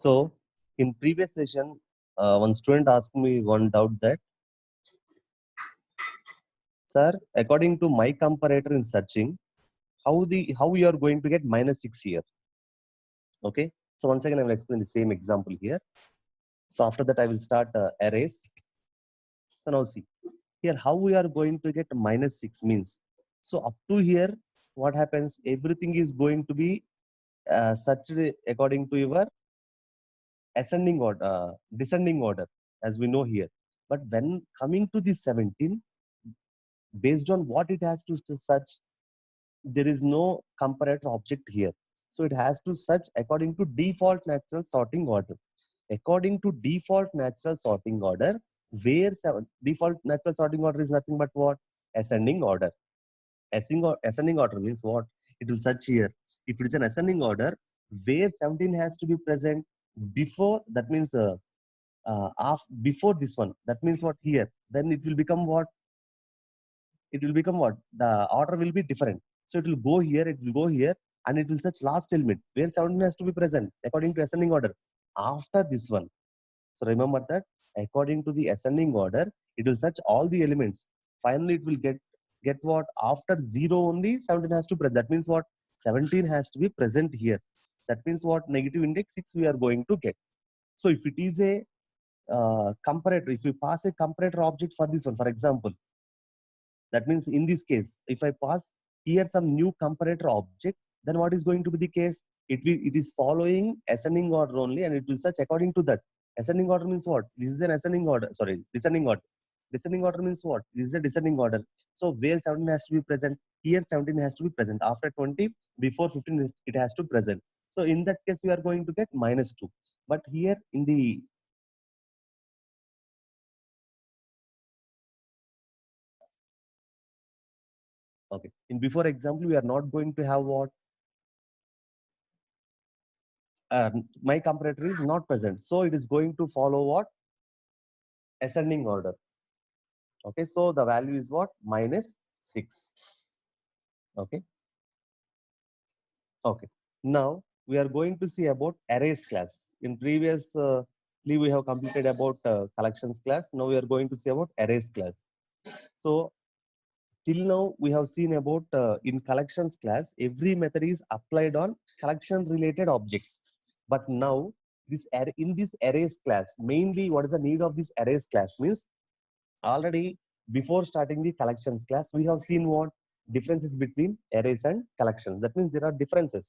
So in previous session, one student asked me one doubt that, sir, according to my comparator in searching, how you are going to get -6 here? Okay. So once again, I will explain the same example here. So after that, I will start arrays. So now see here how we are going to get -6 means. So up to here, what happens? Everything is going to be searched according to your ascending order, descending order, as we know here. But when coming to the 17, based on what it has to search, there is no comparator object here. So it has to search according to default natural sorting order. According to default natural sorting order, where default natural sorting order is nothing but what? Ascending order. Ascending order means what? It will search here. If it is an ascending order, where 17 has to be present before, that means before this one, that means what here? Then it will become what? It will become what? The order will be different. So it will go here, it will go here, and it will search last element where 17 has to be present according to ascending order after this one. So remember that according to the ascending order, it will search all the elements. Finally, it will get what? After 0 only 17 has to present. That means what? 17 has to be present here. That means what? Negative index 6 we are going to get. So if it is a comparator, if you pass a comparator object for this one, for example, that means in this case, if I pass here some new comparator object, then what is going to be the case? It is following ascending order only, and it will search according to that. Ascending order means what? This is an ascending order. Sorry, descending order. Descending order means what? This is a descending order. So where 17 has to be present, here 17 has to be present. After 20, before 15, it has to present. So in that case, we are going to get -2. But here in the okay, in before example, we are not going to have what? My comparator is not present. So it is going to follow what? Ascending order. Okay, so the value is what? -6. Okay. Okay. Now we are going to see about arrays class. In previous we have completed about collections class. Now we are going to see about arrays class. So till now we have seen about in collections class, every method is applied on collection related objects. But now in this arrays class, mainly what is the need of this arrays class means, already before starting the collections class, we have seen what differences between arrays and collections. That means there are differences.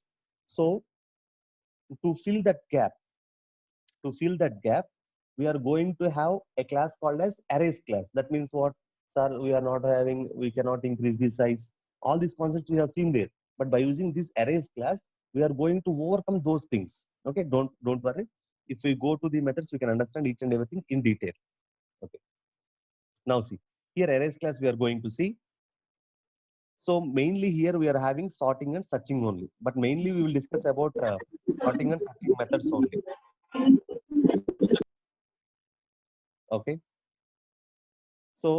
So to fill that gap, we are going to have a class called as arrays class. That means what? Sir, we cannot increase the size. All these concepts we have seen there. But by using this arrays class, we are going to overcome those things. Okay, don't worry. If we go to the methods, we can understand each and everything in detail. Okay. Now see, here arrays class we are going to see. So mainly here we are having sorting and searching only. But mainly we will discuss about sorting and searching methods only. Okay. So,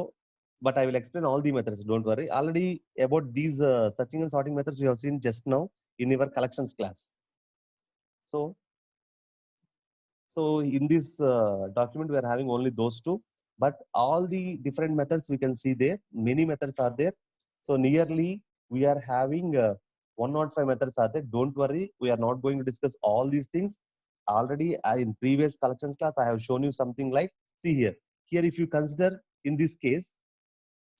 but I will explain all the methods. Don't worry. Already about these searching and sorting methods we have seen just now in your collections class. So in this document we are having only those two, but all the different methods we can see there. Many methods are there. So nearly we are having 105 methods are there. Don't worry, we are not going to discuss all these things. Already in previous collections class I have shown you something like, see here. Here if you consider in this case,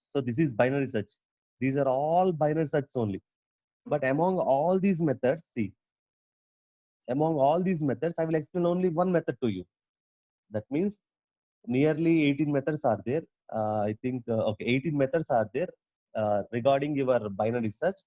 so this is binary search. These are all binary search only. But among all these methods, see, among all these methods, I will explain only one method to you. That means nearly 18 methods are there. I think, okay, 18 methods are there regarding your binary search.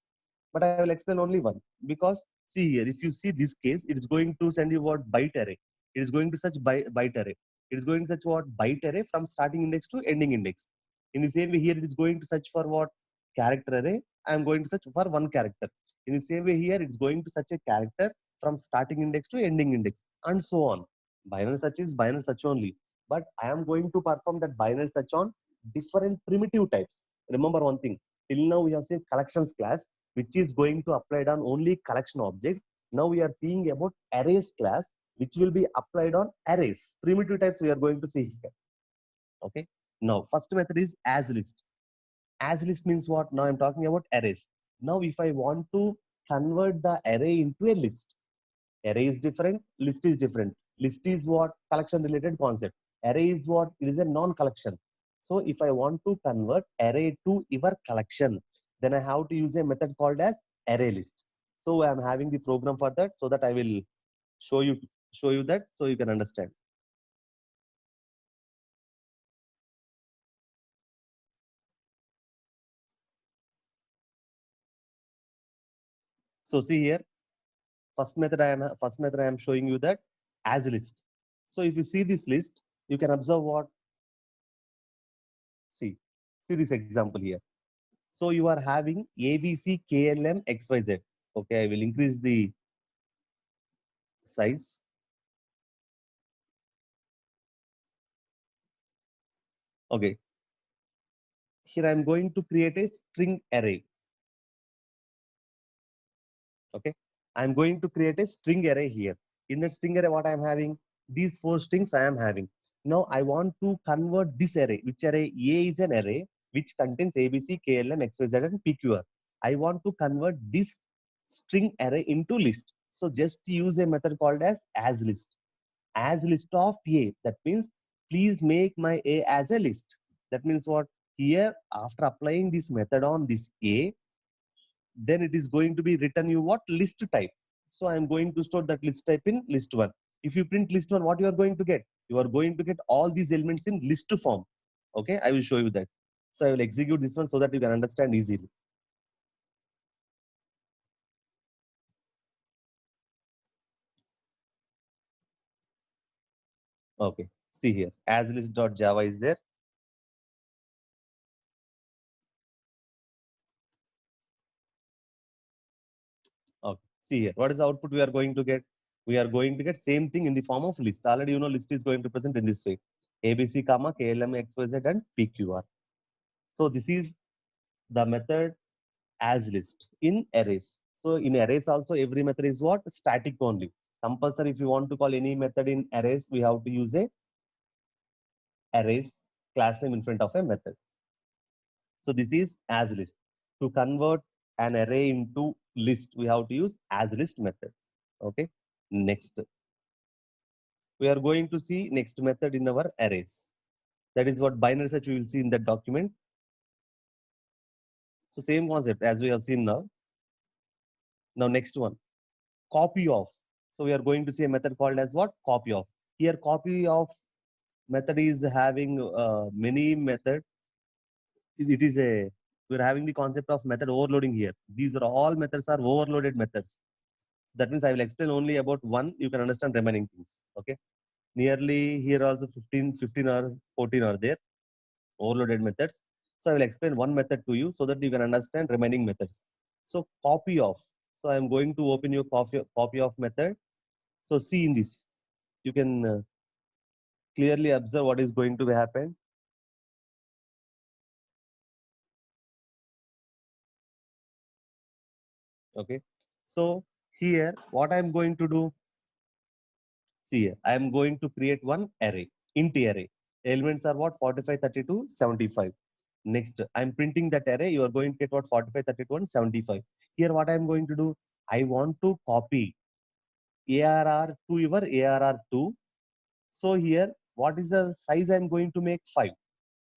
But I will explain only one. Because see here, if you see this case, it is going to send you what? Byte array. It is going to search byte array. It is going to search what? Byte array from starting index to ending index. In the same way here, it is going to search for what? Character array. I am going to search for one character. In the same way here, it's going to search a character from starting index to ending index, and so on. Binary search is binary search only. But I am going to perform that binary search on different primitive types. Remember one thing. Till now we have seen collections class, which is going to apply on only collection objects. Now we are seeing about arrays class, which will be applied on arrays. Primitive types we are going to see here. Okay. Now, first method is as list. As list means what? Now I'm talking about arrays. Now, if I want to convert the array into a list, array is different, list is different. List is what? Collection related concept. Array is what? It is a non-collection. So if I want to convert array to your collection, then I have to use a method called as array list. So I'm having the program for that, so that I will show you that so you can understand. So see here, first method I am showing you that as list. So if you see this list, you can observe what? See this example here. So you are having ABC, KLM, XYZ. Okay, I will increase the size. Okay. Here I am going to create a string array. Okay. I am going to create a string array here. In that string array, what I am having? These 4 strings I am having. Now I want to convert this array. Which array? A is an array which contains ABC, KLM, XYZ, and PQR. I want to convert this string array into list. So just use a method called as list. As list of A. That means please make my A as a list. That means what? Here, after applying this method on this A, then it is going to be written you what? List type. So I am going to store that list type in list 1. If you print list 1, what you are going to get? You are going to get all these elements in list form. Okay, I will show you that. So I will execute this one so that you can understand easily. Okay, see here, as list.java is there. Okay, see here, what is the output we are going to get? We are going to get same thing in the form of list. Already you know list is going to present in this way. ABC, comma, KLM, XYZ, and PQR. So this is the method as list in arrays. So in arrays also every method is what? Static only. Compulsory if you want to call any method in arrays, we have to use a arrays class name in front of a method. So this is as list. To convert an array into list, we have to use as list method. Okay. Next, we are going to see next method in our arrays. That is what binary search we will see in that document. So same concept as we have seen now. Now next one, copy of. So we are going to see a method called as what? Copy of. Here copy of method is having many method. It is a, we're having the concept of method overloading here. These are all methods are overloaded methods. So that means I will explain only about one. You can understand remaining things. Okay. Nearly here also 15 or 14 are there. Overloaded methods. So I will explain one method to you so that you can understand remaining methods. So copy of. So I am going to open your copy of method. So see in this, you can clearly observe what is going to happen. Okay. So here, what I am going to do, see here, I am going to create one array, int array. Elements are what? 45, 32, 75. Next, I'm printing that array. You are going to get what? 45, 32, and 75. Here, what I'm going to do, I want to copy ARR to your ARR2. So here, what is the size I'm going to make? 5.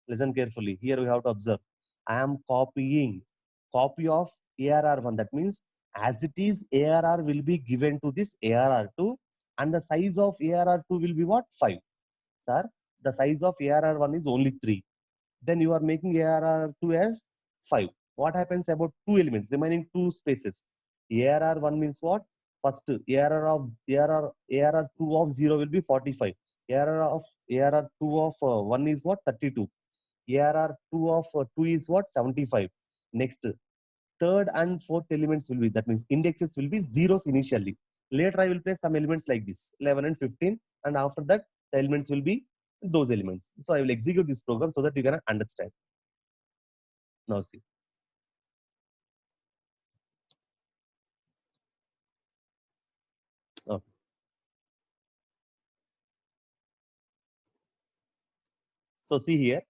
Listen carefully. Here we have to observe. I am copying copy of ARR1. That means as it is, ARR will be given to this ARR2, and the size of ARR2 will be what? 5. Sir, the size of ARR1 is only 3. Then you are making ARR2 as 5. What happens about 2 elements, remaining 2 spaces? ARR1 means what? First, ARR2 of 0 will be 45. ARR2 of 1 is what? 32. ARR2 of 2 is what? 75. Next, third and fourth elements will be, that means indexes will be zeros initially. Later I will place some elements like this, 11 and 15, and after that the elements will be those elements. So I will execute this program so that you can understand. Now see. Okay. So see here.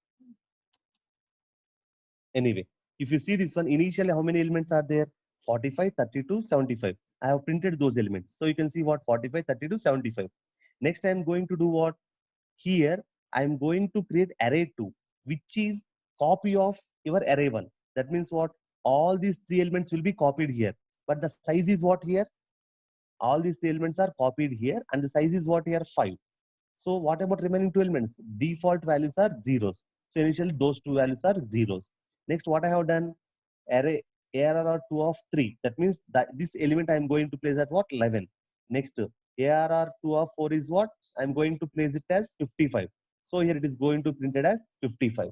Anyway, if you see this one, initially how many elements are there? 45, 32, 75. I have printed those elements. So you can see what 45, 32, 75. Next, I am going to do what? Here, I am going to create array 2, which is copy of your array 1. That means what? All these three elements will be copied here. But the size is what here? All these three elements are copied here and the size is what here? 5. So what about remaining two elements? Default values are zeros. So initially those two values are zeros. Next, what I have done? Array ARR2 of 3. That means that this element I am going to place at what? 11. Next, ARR2 of 4 is what? I am going to place it as 55. So here it is going to print it as 55.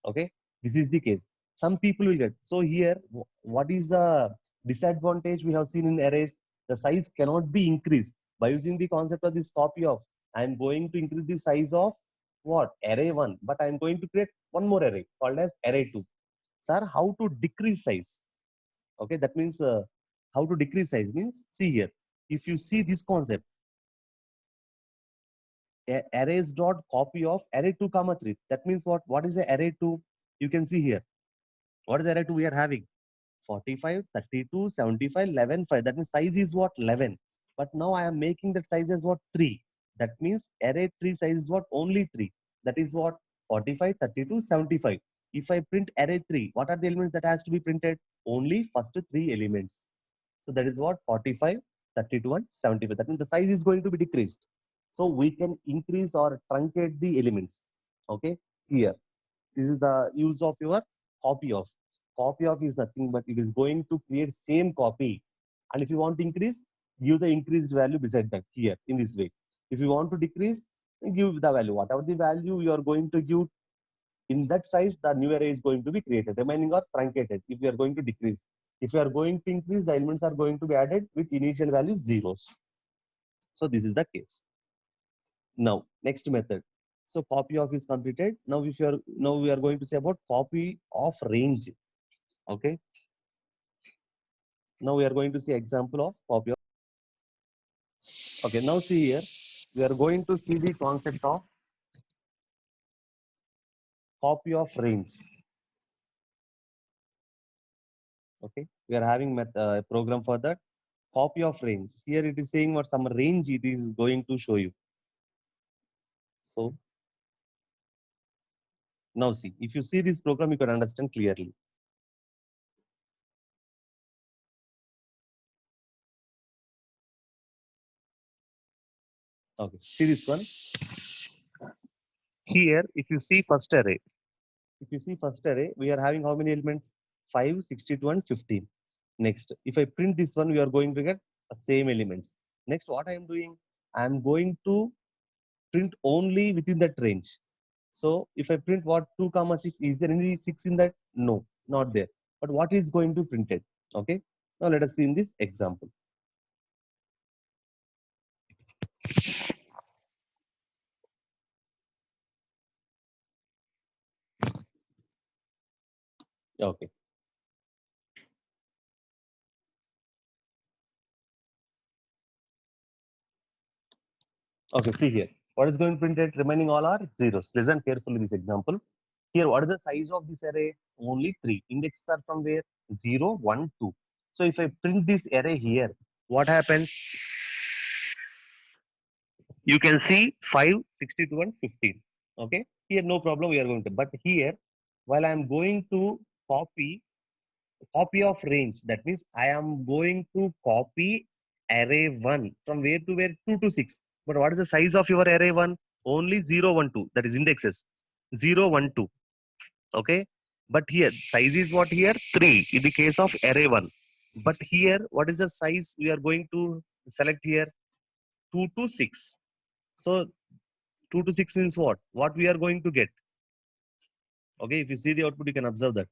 Okay, this is the case. Some people will get. So here, what is the disadvantage we have seen in arrays? The size cannot be increased. By using the concept of this copy of, I am going to increase the size of what? Array 1. But I am going to create one more array called as array 2. Sir, how to decrease size? Okay, that means how to decrease size means, see here. If you see this concept, arrays dot copy of array 2 comma 3. That means what? What is the array 2? You can see here. What is the array 2 we are having? 45, 32, 75, 11, 5. That means size is what? 11. But now I am making that size as what? 3. That means array 3 size is what? Only 3. That is what? 45, 32, 75. If I print array 3, what are the elements that has to be printed? Only first 3 elements. So that is what? 45, 32 and 75. That means the size is going to be decreased. So we can increase or truncate the elements. Okay, here. This is the use of your copy of. Copy of is nothing but it is going to create same copy. And if you want to increase, give the increased value beside that here in this way. If you want to decrease, give the value. Whatever the value you are going to give in that size, the new array is going to be created. Remaining are truncated if you are going to decrease. If you are going to increase, the elements are going to be added with initial values zeros. So this is the case. Now, next method. So copy of is completed. Now, if you are now we are going to say about copy of range. Okay. Now we are going to see example of copy of. Okay. Now see here, we are going to see the concept of copy of range. Okay. We are having a program for that. Copy of range. Here it is saying what some range it is going to show you. So now see, if you see this program, you can understand clearly. Okay, see this one. Here, if you see first array, we are having how many elements? 5, 62, and 15. Next, if I print this one, we are going to get the same elements. Next, what I am doing? I am going to print only within that range. So if I print what 2 comma 6, is there any 6 in that? No, not there. But what is going to print it? Okay. Now let us see in this example. Okay. Okay, see here. What is going to print it? Remaining all are zeros. Listen carefully this example. Here, what is the size of this array? Only 3. Indexes are from where? 0, 1, 2. So if I print this array here, what happens? You can see 5, 62, and 15. Okay. Here, no problem. We are going to. But here, while I am going to copy of range, that means I am going to copy array 1 from where to where? 2 to 6. But what is the size of your array 1? Only 0, 1, 2. That is indexes. 0, 1, 2. Okay. But here, size is what here? 3 in the case of array 1. But here, what is the size we are going to select here? 2 to 6. So 2 to 6 means what? What we are going to get? Okay, if you see the output, you can observe that.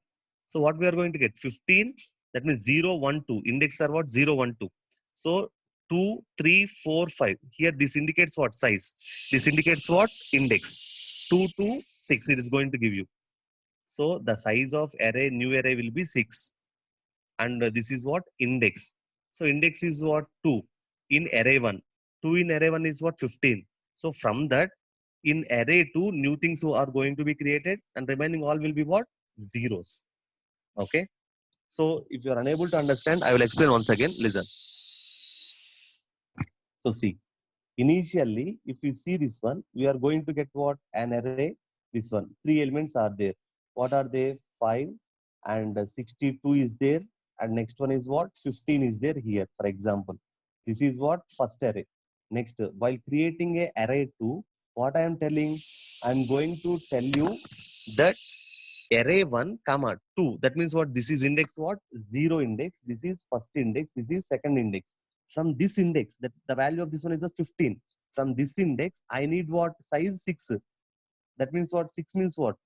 So what we are going to get? 15, that means 0, 1, 2. Index are what? 0, 1, 2. So 2, 3, 4, 5. Here this indicates what? Size. This indicates what? Index. 2 to 6 it is going to give you. So the size of array, new array will be 6. And this is what? Index. So index is what? 2 in array 1. 2 in array 1 is what? 15. So from that, in array 2, new things are going to be created and remaining all will be what? Zeros. Okay. So if you are unable to understand, I will explain once again. Listen. So see, initially, if we see this one, we are going to get what? An array. This one. Three elements are there. What are they? 5 and 62 is there. And next one is what? 15 is there here, for example. This is what? First array. Next, while creating a array 2, what I am telling? I am going to tell you that array 1 comma 2. That means what? This is index what? 0 index. This is first index. This is second index. From this index, that the value of this one is just 15. From this index, I need what? Size 6. That means what? 6 means what?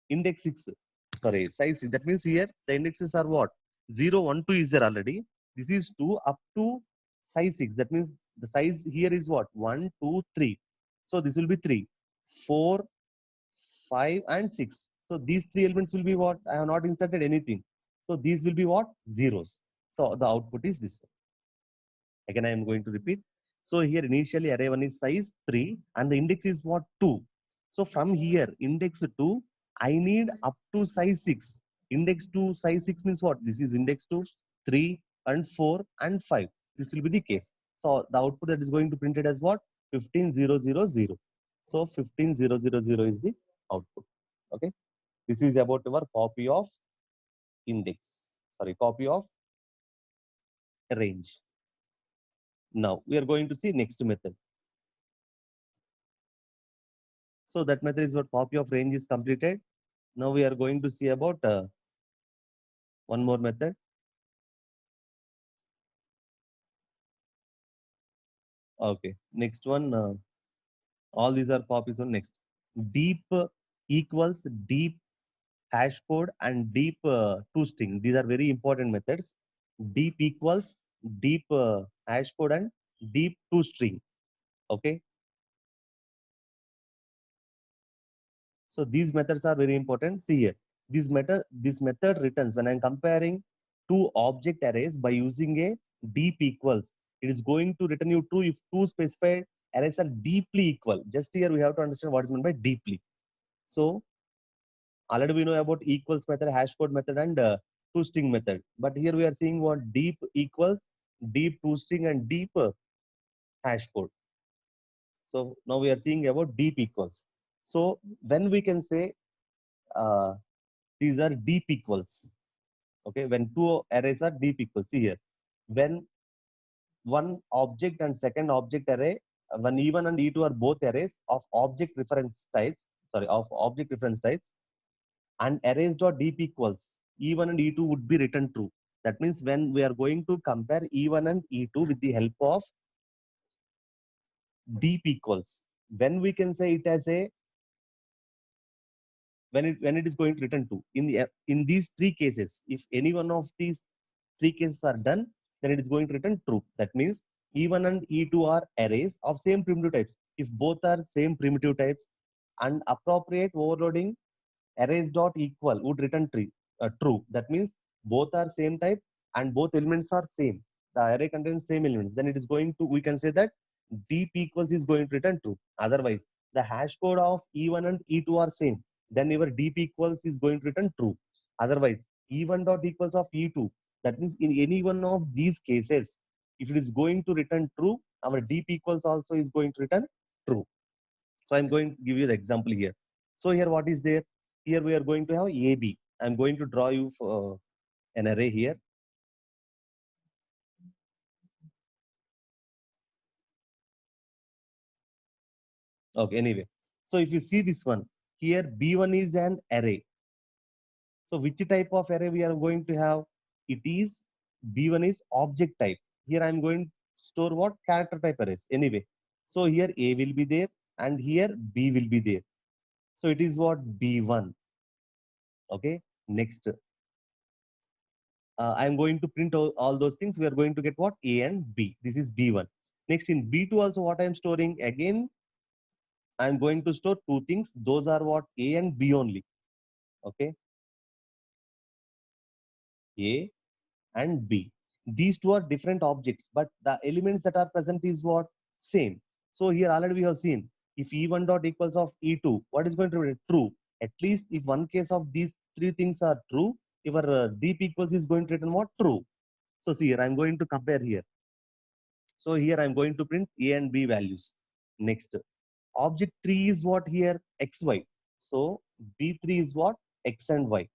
Index 6. Sorry, size 6. That means here the indexes are what? 0, 1, 2 is there already. This is 2 up to size 6. That means the size here is what? 1, 2, 3. So this will be 3, 4, 5 and 6. So these three elements will be what? I have not inserted anything. So these will be what? Zeros. So the output is this one. Again, I am going to repeat. So here initially array 1 is size 3 and the index is what? 2. So from here index 2, I need up to size 6. Index 2 size 6 means what? This is index 2, 3 and 4 and 5. This will be the case. So the output that is going to print it as what? 15000. So 15000 is the output. Okay. This is about our copy of index. Sorry, copy of range. Now we are going to see next method. So that method is what? Copy of range is completed. Now we are going to see about one more method. Okay, next one. All these are copies on next. Deep equals deep hash code and deep toString. These are very important methods. Deep equals deep hash code and deep toString. Okay. So these methods are very important. See here, this method returns when I'm comparing two object arrays by using a deep equals. It is going to return you true if two specified arrays are deeply equal. Just here we have to understand what is meant by deeply. So already we know about equals method, hash code method, and toString method. But here we are seeing what deep equals, deep toString, and deep hash code. So now we are seeing about deep equals. So when we can say these are deep equals. Okay, when two arrays are deep equals. See here, when one object and second object array, when E1 and E2 are both arrays of object reference types, and arrays dot deep equals, E1 and E2 would be written true. That means when we are going to compare E1 and E2 with the help of deep equals, when we can say it as a when it is going to return true in these three cases, if any one of these three cases are done, then it is going to return true. That means E1 and E2 are arrays of same primitive types. If both are same primitive types, and appropriate overloading arrays dot equal would return true. That means both are same type and both elements are same. The array contains same elements. Then it is going to, we can say that deep equals is going to return true. Otherwise, the hash code of E1 and E2 are same. Then your deep equals is going to return true. Otherwise, E1 dot equals of E2. That means in any one of these cases, if it is going to return true, our deep equals also is going to return true. So I'm going to give you the example here. So here what is there? Here we are going to have AB. I'm going to draw you for an array here. Okay, anyway. So if you see this one, here B1 is an array. So which type of array we are going to have? It is B1 is object type. Here I'm going to store what? Character type arrays. Anyway, so here A will be there and here B will be there. So it is what? B1. Okay, next. I'm going to print all those things. We are going to get what? A and B. This is B1. Next in B2 also what I'm storing? Again, I'm going to store two things. Those are what? A and B only. Okay. A and B. These two are different objects, but the elements that are present is what? Same. So here already we have seen If E1 dot equals of E2, what is going to be true? At least if one case of these three things are true, your deep equals is going to return what? True. So see here, I'm going to compare here. So here I'm going to print A and B values. Next, object 3 is what here? XY. So B3 is what? X and Y.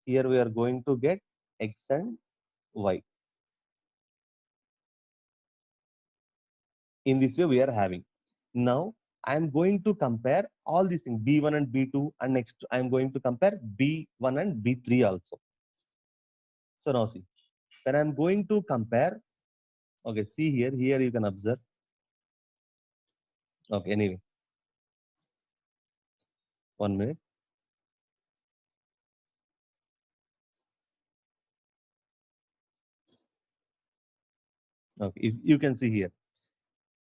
Here we are going to get X and Y. In this way we are having. Now I am going to compare all these things, B1 and B2, and next I am going to compare B1 and B3 also. So now see, when I am going to compare, okay, see here, here you can observe. Okay, anyway, 1 minute. Okay, if you can see here,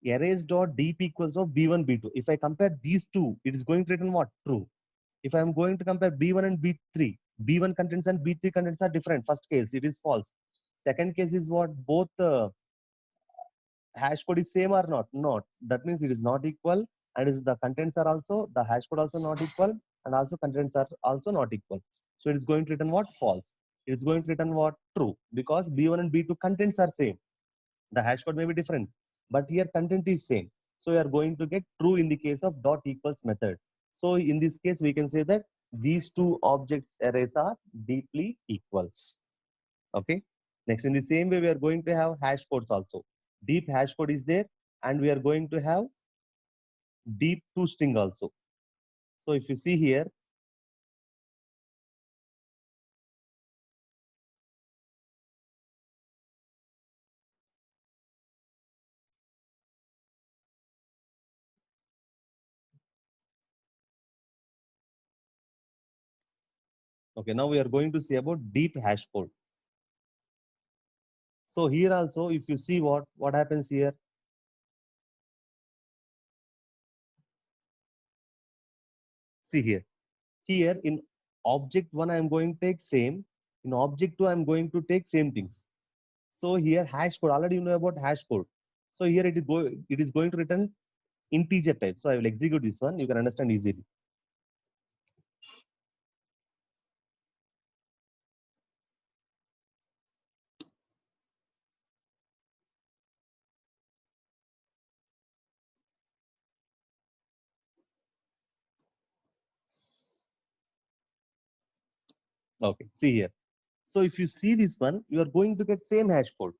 arrays dot deep equals of B1, B2. If I compare these two, it is going to return what? True. If I am going to compare B1 and B3, B1 contents and B3 contents are different. First case, it is false. Second case is what? Both hash code is same or not? Not. That means it is not equal, and is the contents are also, the hash code also not equal, and also contents are also not equal. So it is going to return what? False. It is going to return what? True. Because B1 and B2 contents are same. The hash code may be different, but here content is same. So we are going to get true in the case of dot equals method. So in this case, we can say that these two objects arrays are deeply equals. Okay. Next, in the same way, we are going to have hash codes also. Deep hash code is there, and we are going to have deep toString also. So if you see here, okay, now we are going to see about deep hash code. So here also, if you see what happens here, see here. Here in object 1, I am going to take same. In object 2, I am going to take same things. So here hash code, already you know about hash code. So here it is going to return integer type. So I will execute this one. You can understand easily. Okay, see here. So if you see this one, you are going to get same hash code.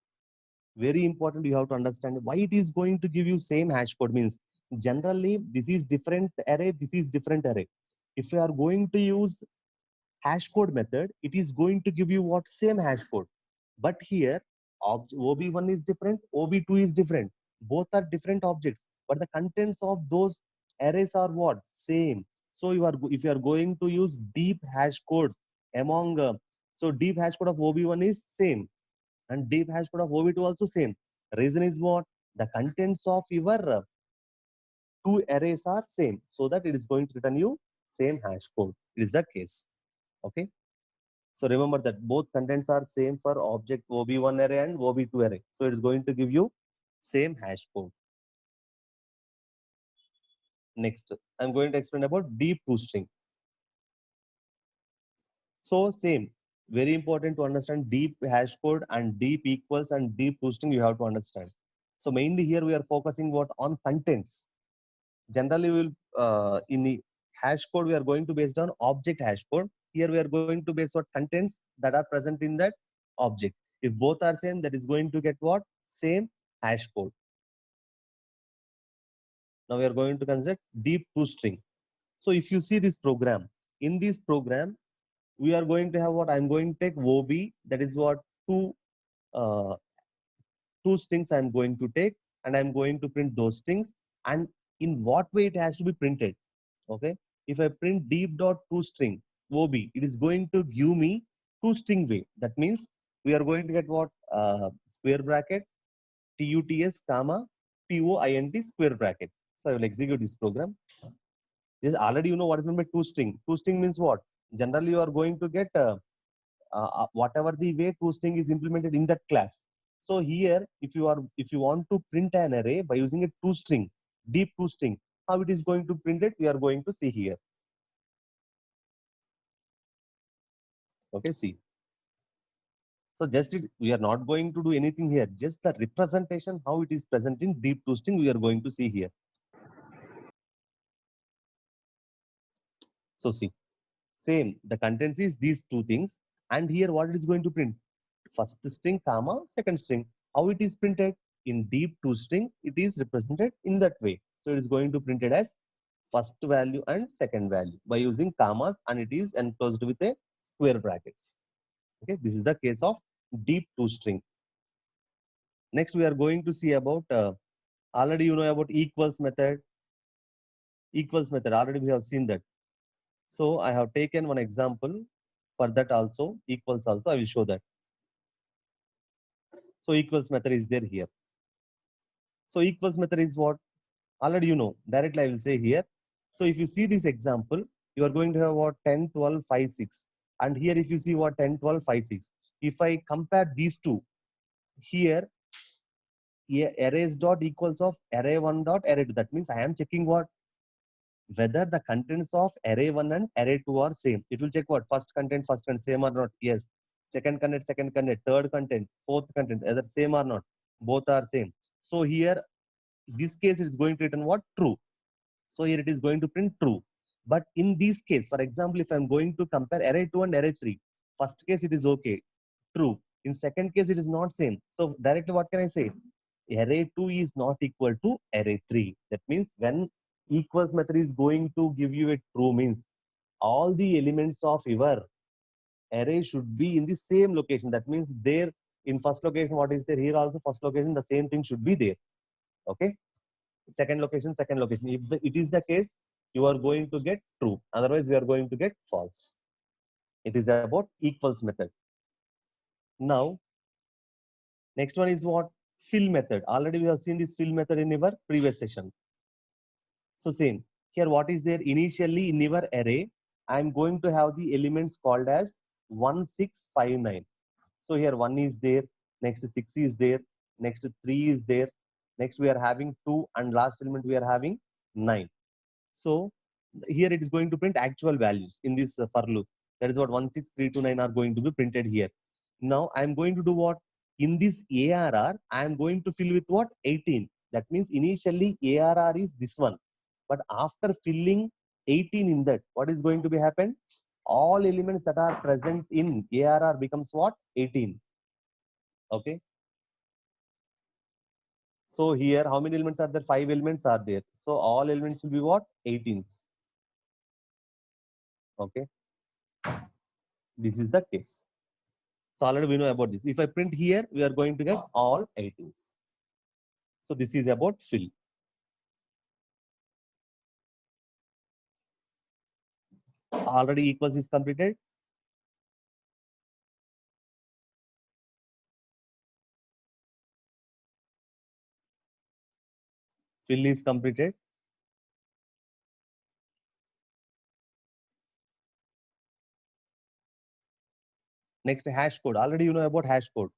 Very important, you have to understand why it is going to give you same hash code. Means generally this is different array, this is different array. If you are going to use hash code method, it is going to give you what? Same hash code. But here OB1 is different, OB2 is different. Both are different objects, but the contents of those arrays are what? Same. So if you are going to use deep hash code among so deep hash code of OB1 is same, and deep hash code of OB2 also same. Reason is what? The contents of your two arrays are same, so that it is going to return you same hash code. It is the case. Okay. So remember that both contents are same for object OB1 array and OB2 array. So it is going to give you same hash code. Next, I'm going to explain about deep toString. So same, very important to understand deep hash code and deep equals and deep toString you have to understand. So mainly here we are focusing what? On contents. Generally we will in the hash code we are going to based on object hash code. Here we are going to base what? Contents that are present in that object. If both are same, that is going to get what? Same hash code. Now we are going to consider deep toString. So if you see this program, in this program we are going to have what? I'm going to take OB, that is what? Uh, two strings I'm going to take, and I'm going to print those strings, and in what way it has to be printed. Okay, if I print deep dot toString OB, it is going to give me toString way. That means we are going to get what? Square bracket TUTS comma POINT square bracket. So I will execute this program. This already you know what is meant by toString. ToString means what? Generally you are going to get whatever the way toString is implemented in that class. So here, if you want to print an array by using a toString, deep to string. How it is going to print it, we are going to see here. Okay, see. So just we are not going to do anything here. Just the representation, how it is present in deep to string, we are going to see here. So see, same. The contents is these two things, and here what it is going to print? First string, comma, second string. How it is printed? In deep to string, it is represented in that way. So it is going to print it as first value and second value by using commas, and it is enclosed with a square brackets. Okay, this is the case of deep to string. Next, we are going to see about already you know about equals method. Equals method already we have seen that. So I have taken one example for that also. Equals also I will show that. So equals method is there here. So equals method is what? Already you know. Directly I will say here. So if you see this example, you are going to have what 10, 12, 5, 6. And here if you see what 10, 12, 5, 6. If I compare these two, here arrays dot equals of array 1 dot array 2. That means I am checking what? Whether the contents of array 1 and array 2 are same. It will check what? First content, same or not. Yes. Second content, third content, fourth content, either same or not. Both are same. So here, this case it is going to return what? True. So here it is going to print true. But in this case, for example, if I'm going to compare array 2 and array 3, first case it is okay, true. In second case, it is not same. So directly what can I say? Array 2 is not equal to array 3. That means when equals method is going to give you a true means all the elements of your array should be in the same location. That means there in first location, what is there? Here also first location, the same thing should be there. Okay. Second location, second location. If it is the case, you are going to get true. Otherwise, we are going to get false. It is about equals method. Now, next one is what? Fill method. Already we have seen this fill method in our previous session. So same. Here what is there? Initially in your array, I am going to have the elements called as 1659. So here 1 is there, next 6 is there, next 3 is there, next we are having 2, and last element we are having 9. So here it is going to print actual values in this for loop. That is what 16329 are going to be printed here. Now I am going to do what? In this ARR, I am going to fill with what? 18. That means initially ARR is this one. But after filling 18 in that, what is going to be happen? All elements that are present in ARR becomes what? 18. Okay. So here, how many elements are there? 5 elements are there. So all elements will be what? 18s. Okay. This is the case. So already we know about this. If I print here, we are going to get all 18s. So this is about fill. Already equals is completed. Fill is completed. Next, hash code. Already you know about hash code.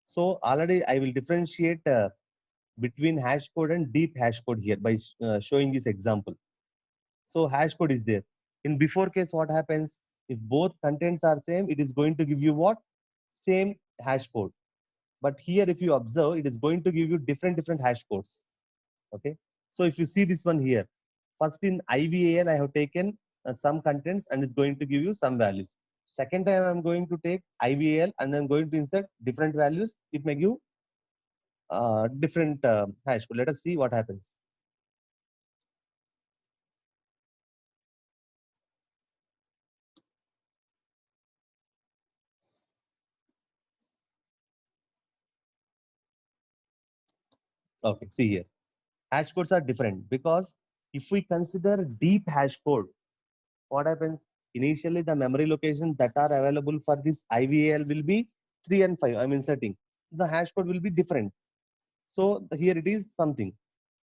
So already I will differentiate between hash code and deep hash code here by showing this example. So hash code is there. In before case, what happens? If both contents are same, it is going to give you what? Same hash code. But here, if you observe, it is going to give you different hash codes. Okay. So if you see this one here, first in IVAL, I have taken some contents and it's going to give you some values. Second time, I'm going to take IVAL and I'm going to insert different values. It may give different hash code. Let us see what happens. Okay, see here. Hash codes are different because if we consider deep hash code, what happens? Initially, the memory locations that are available for this IVAL will be 3 and 5. I'm inserting. The hash code will be different. So here it is something.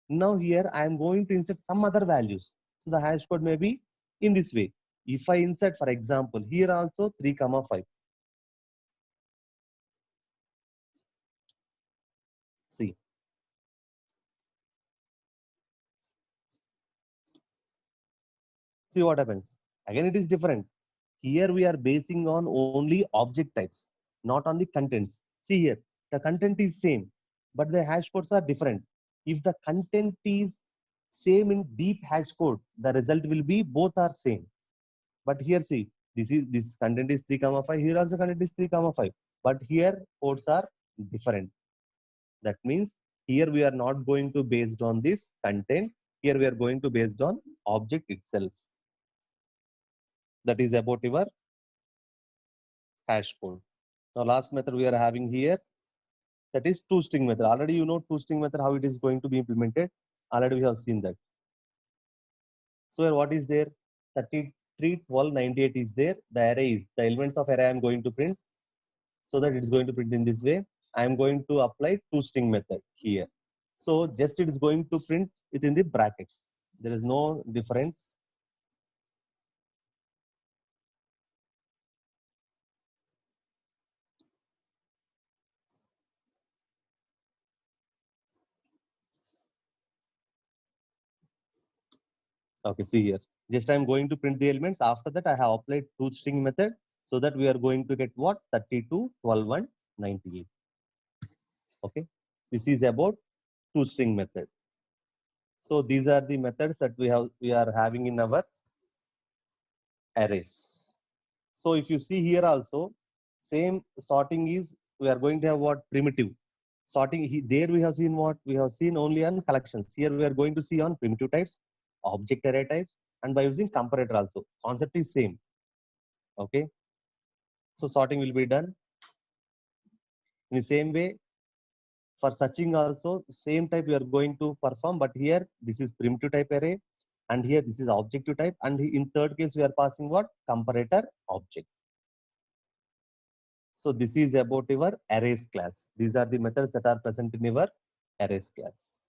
Now here I am going to insert some other values. So the hash code may be in this way. If I insert, for example, here also 3, 5. See. See what happens. Again, it is different. Here we are basing on only object types, not on the contents. See here, the content is same, but the hash codes are different. If the content is same in deep hash code, the result will be both are same. But here, see, this content is 3 comma 5. Here also content is 3 comma 5. But here codes are different. That means here we are not going to based on this content. Here we are going to based on object itself. That is about your hash code. Now last method we are having here, that is toString method. Already you know toString method, how it is going to be implemented. Already we have seen that. So here what is there? 33, 12, 98 is there. The array is, the elements of array I am going to print. So that it is going to print in this way. I am going to apply toString method here. So just it is going to print within the brackets. There is no difference. Okay, see here. Just I'm going to print the elements. After that, I have applied toString method so that we are going to get what? 32, 12, and 98. Okay. This is about toString method. So these are the methods that we are having in our arrays. So if you see here also, same sorting is, we are going to have what? Primitive. Sorting, there we have seen what? We have seen only on collections. Here we are going to see on primitive types, object array types, and by using comparator also. Concept is same. Okay. So sorting will be done. In the same way, for searching also, same type we are going to perform, but here this is primitive type array, and here this is objective type, and in third case we are passing what? Comparator object. So this is about your arrays class. These are the methods that are present in your arrays class.